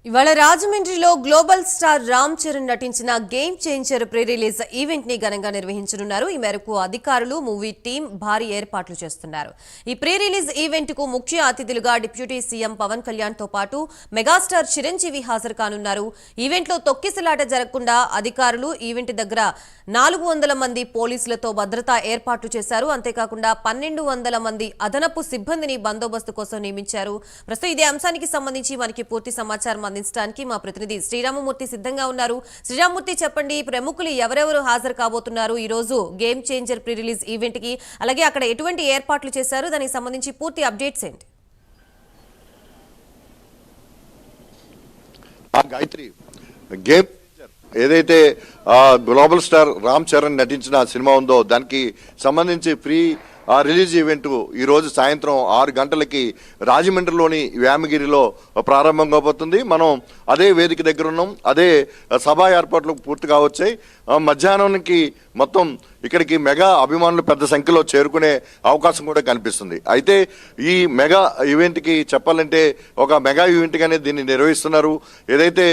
ఇవాళ రాజమండ్రిలో global star Ram Charan నటించిన game changer pre release event ని ఘనంగా నిర్వహించనున్నారు. ఈ మేరకు అధికారులు, మూవీ టీం భారీ ఏర్పాట్లు చేస్తున్నారు. ఈ ప్రీ రిలీజ్ ఈవెంట్ కు ముఖ్య అతిథులుగా డిప్యూటీ సీఎం పవన్ కళ్యాణ్ తో పాటు మెగాస్టార్ చిరంజీవి హాజరు కానున్నారు. ఈవెంట్ లో తొక్కిసలాట జరగకుండా అధికారులు ఈవెంట్ దగ్గర 400 మంది పోలీసులతో భద్రతా ఏర్పాట్లు చేశారు. అంతేకాకుండా 1200 మంది అదనపు సిబ్బందిని బందోబస్తు కోసం నియమించారు. ప్రస్తుతం ఇదే అంశానికి సంబంధించి మనకి పూర్తి సమాచారం అందించడానికి మా ప్రతినిధి శ్రీరామమూర్తి సిద్ధంగా ఉన్నారు. శ్రీరామమూర్తి, చెప్పండి, ప్రముఖులు ఎవరెవరు హాజరు కాబోతున్నారు ఈ రోజు game changer pre release event కి? అలాగే అక్కడ ఎటువంటి ఏర్పాట్లు చేశారు, దానికి సంబంధించి పూర్తి అప్డేట్స్ ఏంటి? గాయత్రి, గేమ్ ఏదైతే గ్లోబల్ స్టార్ రామ్ చరణ్ నటించిన సినిమా ఉందో దానికి సంబంధించి ప్రీ రిలీజ్ ఈవెంట్ ఈ రోజు సాయంత్రం 6 గంటలకి రాజమండ్రిలోని వ్యామగిరిలో ప్రారంభం కాబోతుంది. మనం అదే వేదిక దగ్గర ఉన్నాం. అదే సభా ఏర్పాట్లు పూర్తిగా వచ్చాయి. మధ్యాహ్నానికి మొత్తం ఇక్కడికి మెగా అభిమానులు పెద్ద సంఖ్యలో చేరుకునే అవకాశం కూడా కనిపిస్తుంది. అయితే ఈ మెగా ఈవెంట్కి చెప్పాలంటే ఒక మెగా ఈవెంట్గానే దీన్ని నిర్వహిస్తున్నారు. ఏదైతే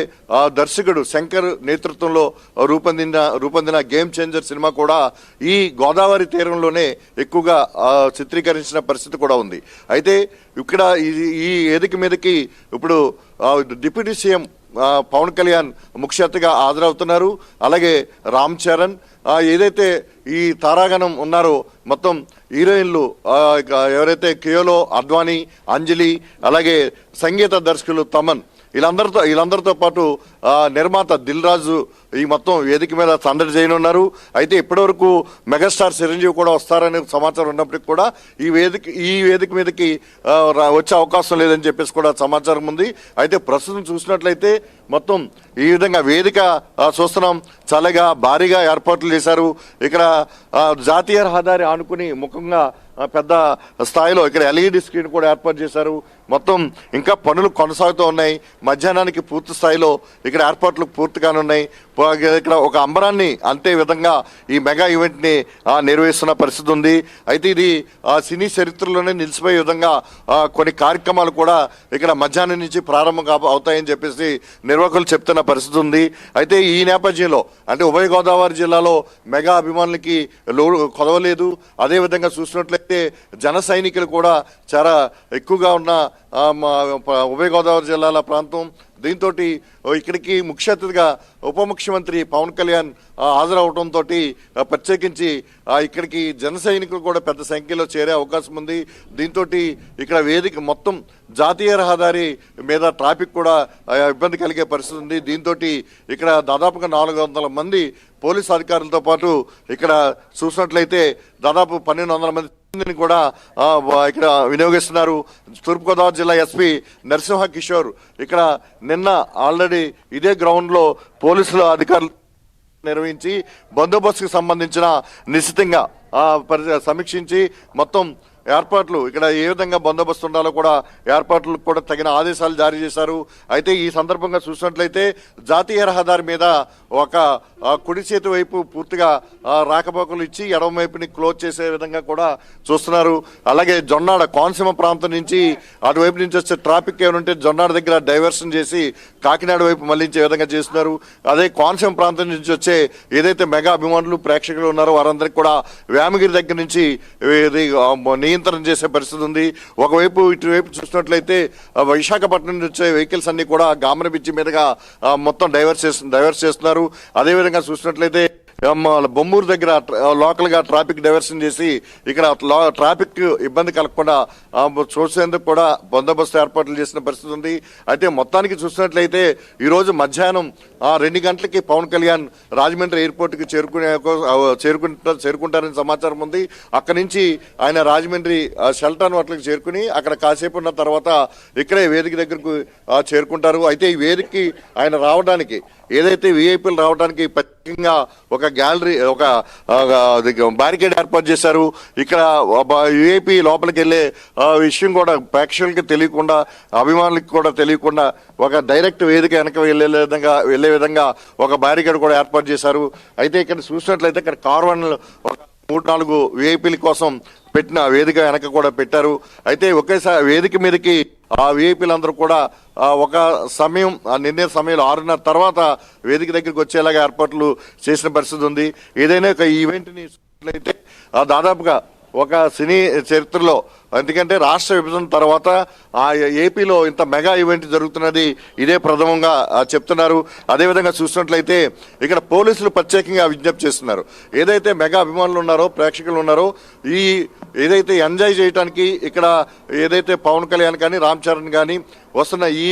దర్శకుడు శంకర్ నేతృత్వంలో రూపొందిన గేమ్ చేంజర్ సినిమా కూడా ఈ గోదావరి తీరంలోనే ఎక్కువగా చిత్రీకరించిన పరిస్థితి కూడా ఉంది. అయితే ఇక్కడ ఈ వేదిక మీదకి ఇప్పుడు డిప్యూటీ సీఎం పవన్ కళ్యాణ్ ముఖ్య అతిథిగా హాజరవుతున్నారు. అలాగే రామ్ చరణ్, ఏదైతే ఈ తారాగణం ఉన్నారో మొత్తం హీరోయిన్లు ఎవరైతే కియోలో అద్వానీ, అంజలి, అలాగే సంగీత దర్శకులు తమన్, వీళ్ళందరితో పాటు నిర్మాత దిల్ రాజు ఈ మొత్తం వేదిక మీద సందడి చేయనున్నారు. అయితే ఇప్పటివరకు మెగాస్టార్ చిరంజీవి కూడా వస్తారనే సమాచారం ఉన్నప్పటికీ కూడా ఈ వేదిక మీదకి వచ్చే అవకాశం లేదని చెప్పేసి కూడా సమాచారం ఉంది. అయితే ప్రస్తుతం చూసినట్లయితే మొత్తం ఈ విధంగా వేదిక చూస్తున్నాం. చల్లగా భారీగా ఏర్పాట్లు చేశారు. ఇక్కడ జాతీయ రహదారి ఆనుకుని ముఖంగా పెద్ద స్థాయిలో ఇక్కడ ఎల్ఈడి స్క్రీన్ కూడా ఏర్పాటు చేశారు. మొత్తం ఇంకా పనులు కొనసాగుతూ ఉన్నాయి. మధ్యాహ్నానికి పూర్తి స్థాయిలో ఇక్కడ ఏర్పాట్లు పూర్తిగానున్నాయి. ఇక్కడ ఒక అంబరాన్ని అంతే విధంగా ఈ మెగా ఈవెంట్ని నిర్వహిస్తున్న పరిస్థితి ఉంది. అయితే ఇది సినీ చరిత్రలోనే నిలిచిపోయే విధంగా కొన్ని కార్యక్రమాలు కూడా ఇక్కడ మధ్యాహ్నం నుంచి ప్రారంభం అవుతాయని చెప్పేసి నిర్వాహకులు చెప్తున్న పరిస్థితి ఉంది. అయితే ఈ నేపథ్యంలో అంటే ఉభయ గోదావరి జిల్లాలో మెగా అభిమానులకి కొదవలేదు. అదేవిధంగా చూసినట్లయితే జన సైనికులు కూడా చాలా ఎక్కువగా ఉన్న ఉభయ గోదావరి జిల్లాల ప్రాంతం. దీంతో ఇక్కడికి ముఖ్య అతిథిగా ఉప ముఖ్యమంత్రి పవన్ కళ్యాణ్ హాజరవడంతో ప్రత్యేకించి ఇక్కడికి జన సైనికులు కూడా పెద్ద సంఖ్యలో చేరే అవకాశం ఉంది. దీంతో ఇక్కడ వేదిక మొత్తం జాతీయ రహదారి మీద ట్రాఫిక్ కూడా ఇబ్బంది కలిగే పరిస్థితి ఉంది. దీంతో ఇక్కడ దాదాపుగా 400 మంది పోలీసు అధికారులతో పాటు ఇక్కడ చూసినట్లయితే దాదాపు 1200 మంది కూడా ఇక్కడ వినియోగిస్తున్నారు. తూర్పుగోదావరి జిల్లా ఎస్పీ నరసింహ కిషోర్ ఇక్కడ నిన్న ఆల్రెడీ ఇదే గ్రౌండ్లో పోలీసుల అధికారులు నిర్వహించి బందోబస్తుకు సంబంధించిన నిశ్చితంగా సమీక్షించి మొత్తం ఏర్పాట్లు ఇక్కడ ఏ విధంగా బందోబస్తు ఉండాలో కూడా ఏర్పాట్లు కూడా తగిన ఆదేశాలు జారీ చేశారు. అయితే ఈ సందర్భంగా చూసినట్లయితే జాతీయ రహదారి మీద ఒక కుడి చేతి వైపు పూర్తిగా రాకపోకలు ఇచ్చి ఎడమ వైపుని క్లోజ్ చేసే విధంగా కూడా చూస్తున్నారు. అలాగే జొన్నాడ కోనసీమ ప్రాంతం నుంచి అటువైపు నుంచి వచ్చే ట్రాఫిక్ ఏమంటే జొన్నాడ దగ్గర డైవర్షన్ చేసి కాకినాడ వైపు మళ్లించే విధంగా చేస్తున్నారు. అదే కోనసీమ ప్రాంతం నుంచి వచ్చే ఏదైతే మెగా అభిమానులు ప్రేక్షకులు ఉన్నారో వారందరికీ కూడా వ్యామగిరి దగ్గర నుంచి నియంత్రణ చేసే పరిస్థితి ఉంది. ఒకవైపు ఇటువైపు చూసినట్లయితే విశాఖపట్నం నుంచి వచ్చే వెహికల్స్ అన్ని కూడా గామర బ్రిడ్జి మీదుగా మొత్తం డైవర్స్ చేస్తున్నారు. అదేవిధంగా చూసినట్లయితే బొమ్మూరు దగ్గర లోకల్ గా ట్రాఫిక్ డైవర్షన్ చేసి ఇక్కడ ట్రాఫిక్ ఇబ్బంది కలగకుండా చూసేందుకు కూడా బందోబస్తు ఏర్పాట్లు చేసిన పరిస్థితి ఉంది. అయితే మొత్తానికి చూసినట్లయితే ఈరోజు మధ్యాహ్నం 2 గంటలకి పవన్ కళ్యాణ్ రాజమండ్రి ఎయిర్పోర్ట్కి చేరుకుంటారని సమాచారం ఉంది. అక్కడి నుంచి ఆయన రాజమండ్రి షెల్టన్ హోటల్కి చేరుకుని అక్కడ కాసేపు ఉన్న తర్వాత ఇక్కడే వేదిక దగ్గరకు చేరుకుంటారు. అయితే ఈ వేదికకి ఆయన రావడానికి ఏదైతే విఐపీలు రావడానికి ప్రత్యేకంగా ఒక గ్యాలరీ ఒక బ్యారికేడ్ ఏర్పాటు చేశారు. ఇక్కడ విఐపీ లోపలికి వెళ్ళే విషయం కూడా ప్రేక్షకులకి తెలియకుండా, అభిమానులకి కూడా తెలియకుండా ఒక డైరెక్ట్ వేదిక వెనక వెళ్లే విధంగా ఒక బ్యారికేడ్ కూడా ఏర్పాటు చేశారు. అయితే ఇక్కడ చూసినట్లయితే ఇక్కడ కార్వన్లు ఒక 3-4 విఐపీల కోసం పెట్టిన వేదిక వెనక కూడా పెట్టారు. అయితే ఒకేసారి వేదిక మీదకి ఆ విఐపీలందరూ కూడా ఒక సమయం నిర్ణయ సమయంలో 6:30 తర్వాత వేదిక దగ్గరికి వచ్చేలాగా ఏర్పాట్లు చేసిన పరిస్థితి ఉంది. ఏదైనా ఒక ఈవెంట్ని అయితే దాదాపుగా ఒక సినీ చరిత్రలో, ఎందుకంటే రాష్ట్ర విభజన తర్వాత ఆ ఏపీలో ఇంత మెగా ఈవెంట్ జరుగుతున్నది ఇదే ప్రథమంగా చెప్తున్నారు. అదేవిధంగా చూసినట్లయితే ఇక్కడ పోలీసులు ప్రత్యేకంగా విజ్ఞప్తి చేస్తున్నారు. ఏదైతే మెగా అభిమానులు ఉన్నారో, ప్రేక్షకులు ఉన్నారో, ఈ ఏదైతే ఎంజాయ్ చేయడానికి ఇక్కడ ఏదైతే పవన్ కళ్యాణ్ కానీ రామ్ చరణ్ కానీ వస్తున్న ఈ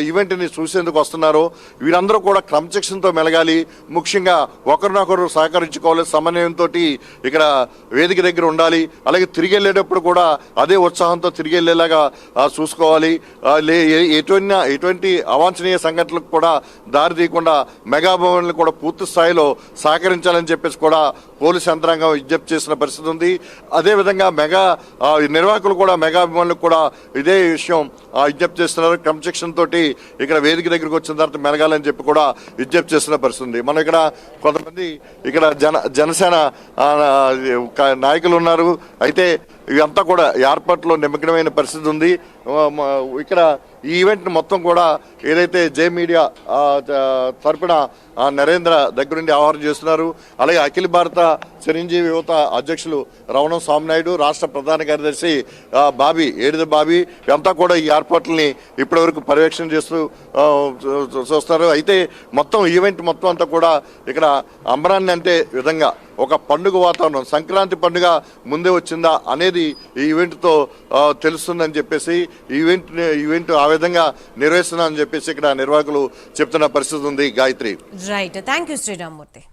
ఈవెంట్ని చూసేందుకు వస్తున్నారో వీరందరూ కూడా క్రమశిక్షణతో మెలగాలి. ముఖ్యంగా ఒకరినొకరు సహకరించుకోవాలి, సమన్వయంతో ఇక్కడ వేదిక దగ్గర ఉండాలి. అలాగే తిరిగి వెళ్ళేటప్పుడు కూడా అదే ఉత్సాహంతో తిరిగి వెళ్ళేలాగా చూసుకోవాలి. ఎటువంటి అవాంఛనీయ సంఘటనలకు కూడా దారి తీయకుండా మెగా భవన్లు కూడా పూర్తి స్థాయిలో సహకరించాలని చెప్పేసి కూడా పోలీసు యంత్రాంగం విజ్ఞప్తి చేసిన పరిస్థితి ఉంది. అదేవిధంగా మెగా నిర్వాహకులు కూడా మెగా అభిమానులకు కూడా ఇదే విషయం విజ్ఞప్తి చేస్తున్నారు. క్రమశిక్షణ తోటి ఇక్కడ వేదిక దగ్గరికి వచ్చిన తర్వాత మెలగాలని చెప్పి కూడా విజ్ఞప్తి చేస్తున్న పరిస్థితి ఉంది. మనం ఇక్కడ కొంతమంది ఇక్కడ జనసేన నాయకులు ఉన్నారు. అయితే ఇవంతా కూడా ఏర్పాట్లో నిమగ్నమైన పరిస్థితి ఉంది. ఇక్కడ ఈ ఈవెంట్ మొత్తం కూడా ఏదైతే జే మీడియా తరపున నరేంద్ర దగ్గరుండి ఆహ్వానం చేస్తున్నారు. అలాగే అఖిల భారత చిరంజీవి యువత అధ్యక్షులు రవణం స్వామినాయుడు, రాష్ట్ర ప్రధాన కార్యదర్శి ఏడిద బాబీ ఇవంతా కూడా ఈ ఏర్పాట్లని ఇప్పటివరకు పర్యవేక్షణ చేస్తూ చూస్తారు. అయితే మొత్తం ఈవెంట్ మొత్తం అంతా కూడా ఇక్కడ అంబరాన్ని అంటే విధంగా ఒక పండుగ వాతావరణం, సంక్రాంతి పండుగ ముందే వచ్చిందా అనేది ఈ ఈవెంట్తో తెలుస్తుందని చెప్పేసి ఈవెంట్ ఆ విధంగా నిర్వహిస్తున్నామని చెప్పేసి ఇక్కడ నిర్వాహకులు చెప్తున్న పరిస్థితి ఉంది. Gayatri. Right, thank you Sriramamurthy.